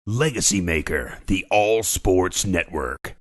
LegacyMaker, the All Sports Network.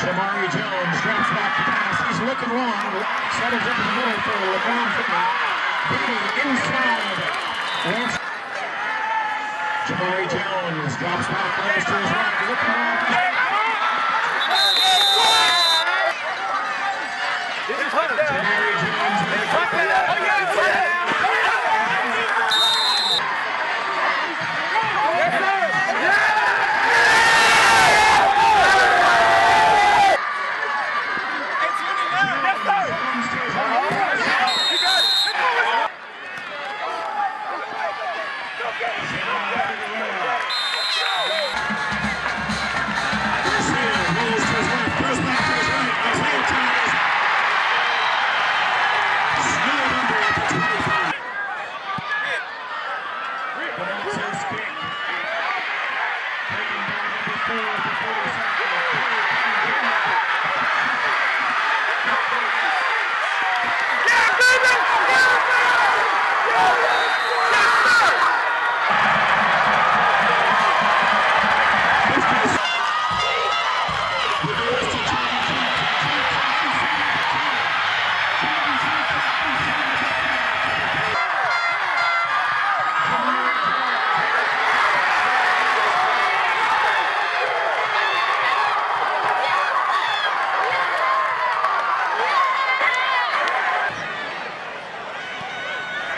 Jamareeh second one. Settles into the middle for Lamonte. Inside. Jamareeh Jones drops back, goes to his right. Looking off.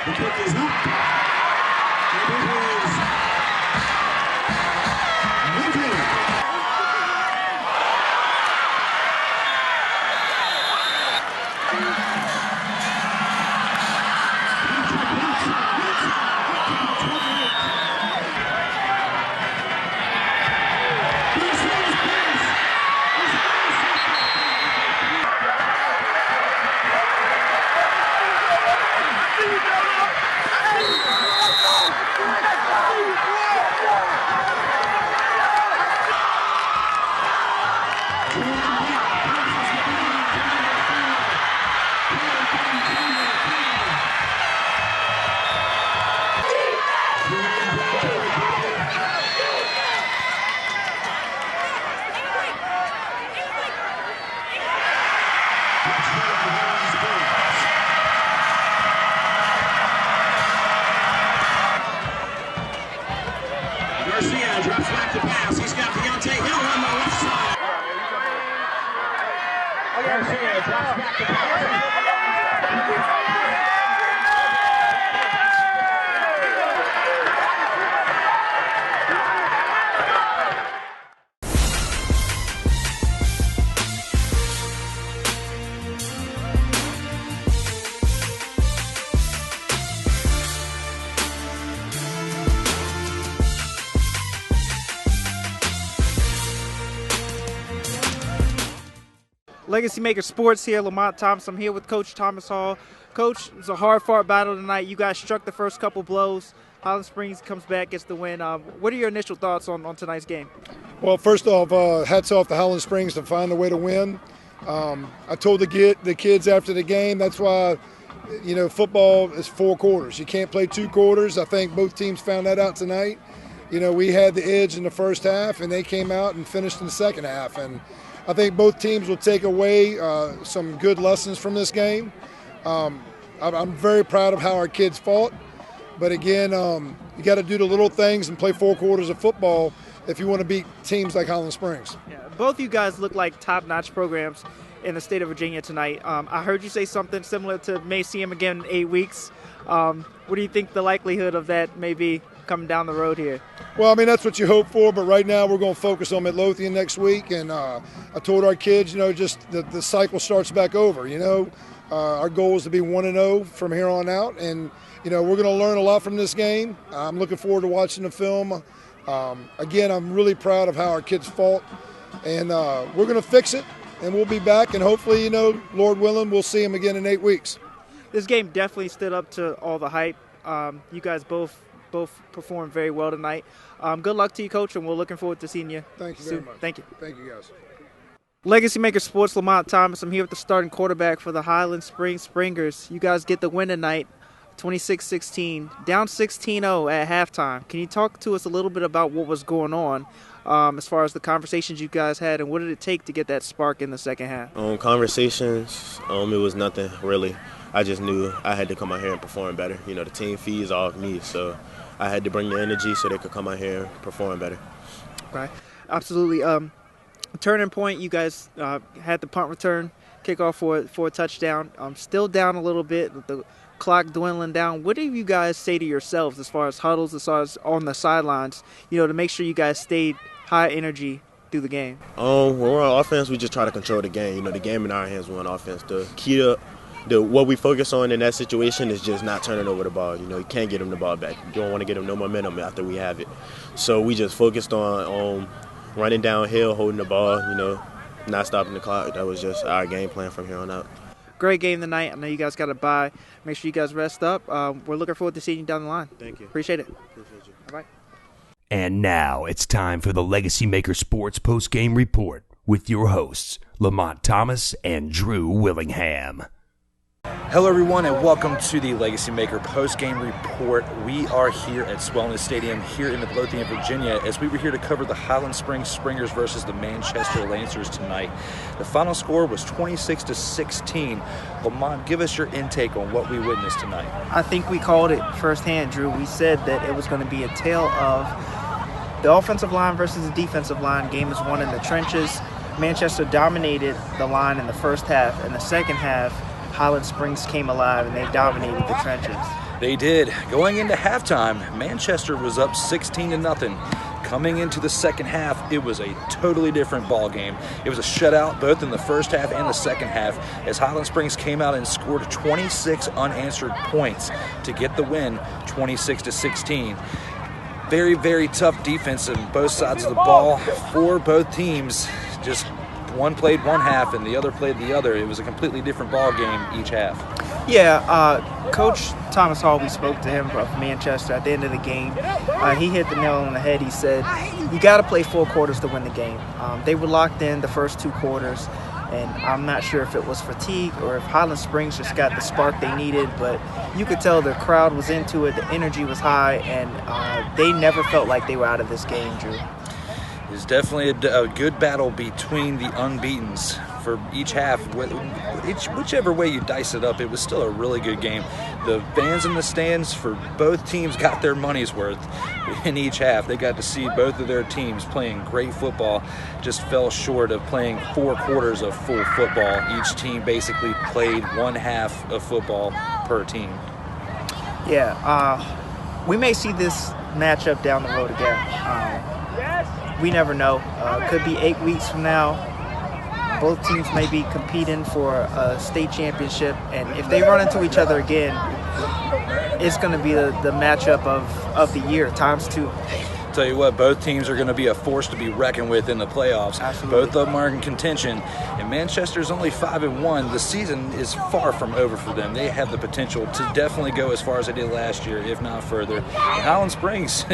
The kick is up. And it is Willingham. Garcia drops back the pass. He's got Lamonte Hill on the left side. Garcia drops back the pass. LegacyMaker Sports here, Lamont Thompson. I'm here with Coach Thomas Hall. Coach, it was a hard-fought battle tonight. You guys struck the first couple blows. Highland Springs comes back, gets the win. What are your initial thoughts on tonight's game? Well, first off, hats off to Highland Springs to find a way to win. I told the kids after the game, that's why, football is 4 quarters. You can't play 2 quarters. I think both teams found that out tonight. We had the edge in the first half, and they came out and finished in the second half. And I think both teams will take away some good lessons from this game. I'm very proud of how our kids fought. But again, you got to do the little things and play 4 quarters of football if you want to beat teams like Highland Springs. Yeah, both you guys look like top-notch programs in the state of Virginia tonight. I heard you say something similar to may see them again in 8 weeks. What do you think the likelihood of that may be coming down the road here? Well, I mean, that's what you hope for, but right now we're going to focus on Midlothian next week, and I told our kids, just the cycle starts back over, Our goal is to be 1-0 from here on out, and, we're going to learn a lot from this game. I'm looking forward to watching the film. Again, I'm really proud of how our kids fought, and we're going to fix it, and we'll be back, and hopefully, Lord willing, we'll see them again in 8 weeks. This game definitely stood up to all the hype. You guys both performed very well tonight. Good luck to you, Coach, and we're looking forward to seeing you Thank you soon. very much. Thank you. Thank you, guys. LegacyMaker Sports, Lamont Thomas. I'm here with the starting quarterback for the Highland Springs Springers. You guys get the win tonight. 26-16, down 16-0 at halftime. Can you talk to us a little bit about what was going on as far as the conversations you guys had, and what did it take to get that spark in the second half? Conversations, it was nothing really. I just knew I had to come out here and perform better. You know, the team feeds off me, so I had to bring the energy so they could come out here and perform better. Right, absolutely. Turning point, you guys had the punt return, kickoff for a touchdown. Still down a little bit, the clock dwindling down. What do you guys say to yourselves as far as huddles, as far as on the sidelines, to make sure you guys stayed high energy through the game? When we're on offense, we just try to control the game. The game in our hands, we're on offense. The key to what we focus on in that situation is just not turning over the ball. You can't get them the ball back. You don't want to get them no momentum after we have it. So we just focused on running downhill, holding the ball, not stopping the clock. That was just our game plan from here on out. Great game tonight. I know you guys got to bye. Make sure you guys rest up. We're looking forward to seeing you down the line. Thank you. Appreciate it. Appreciate you. Bye-bye. And now it's time for the LegacyMaker Sports Postgame Report with your hosts, Lamonte Thomas and Drew Willingham. Hello everyone and welcome to the LegacyMaker Postgame Report. We are here at Swellness Stadium here in Midlothian, Virginia, as we were here to cover the Highland Springs Springers versus the Manchester Lancers tonight. The final score was 26-16. Lamont, give us your intake on what we witnessed tonight. I think we called it firsthand, Drew. We said that it was going to be a tale of the offensive line versus the defensive line. Game is won in the trenches. Manchester dominated the line in the first half. In the second half, Highland Springs came alive and they dominated the trenches. They did. Going into halftime, Manchester was up 16-0. Coming into the second half, it was a totally different ball game. It was a shutout both in the first half and the second half, as Highland Springs came out and scored 26 unanswered points to get the win, 26-16. Very, very tough defense on both sides of the ball for both teams. Just one played one half and the other played the other. It was a completely different ball game each half. Yeah, Coach Thomas Hall, we spoke to him of Manchester at the end of the game. He hit the nail on the head. He said, you got to play 4 quarters to win the game. They were locked in the first 2 quarters, and I'm not sure if it was fatigue or if Highland Springs just got the spark they needed, but you could tell the crowd was into it, the energy was high, and they never felt like they were out of this game, Drew. It's definitely a good battle between the unbeatens for each half. Whichever way you dice it up, it was still a really good game. The fans in the stands for both teams got their money's worth in each half. They got to see both of their teams playing great football, just fell short of playing 4 quarters of full football. Each team basically played one half of football per team. Yeah, we may see this matchup down the road again. We never know. Could be 8 weeks from now. Both teams may be competing for a state championship, and if they run into each other again, it's going to be the matchup of the year times 2. Tell you what, both teams are going to be a force to be reckoned with in the playoffs. Absolutely. Both of them are in contention, and Manchester's only 5-1. The season is far from over for them. They have the potential to definitely go as far as they did last year, if not further. And Highland Springs,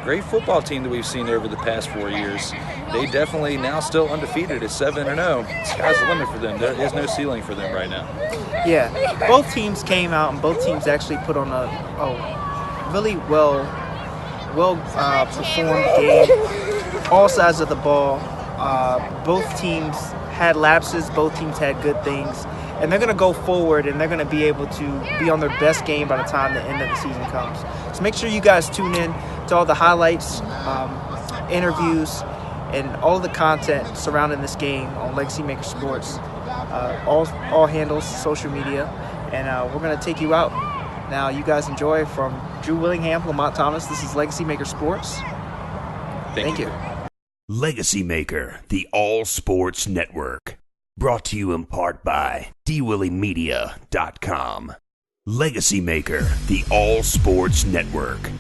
great football team that we've seen over the past 4 years. They definitely now still undefeated at 7-0. Sky's the limit for them. There is no ceiling for them right now. Yeah, both teams came out and both teams actually put on a really well performed game, all sides of the ball. Both teams had lapses, both teams had good things, and they're going to go forward and they're going to be able to be on their best game by the time the end of the season comes. So make sure you guys tune in to all the highlights, interviews, and all the content surrounding this game on LegacyMaker Sports, all handles, social media, and we're going to take you out. Now, you guys enjoy. From Drew Willingham, Lamont Thomas, this is LegacyMaker Sports. Thank you. LegacyMaker, the All Sports Network. Brought to you in part by dwillymedia.com. LegacyMaker, the All Sports Network.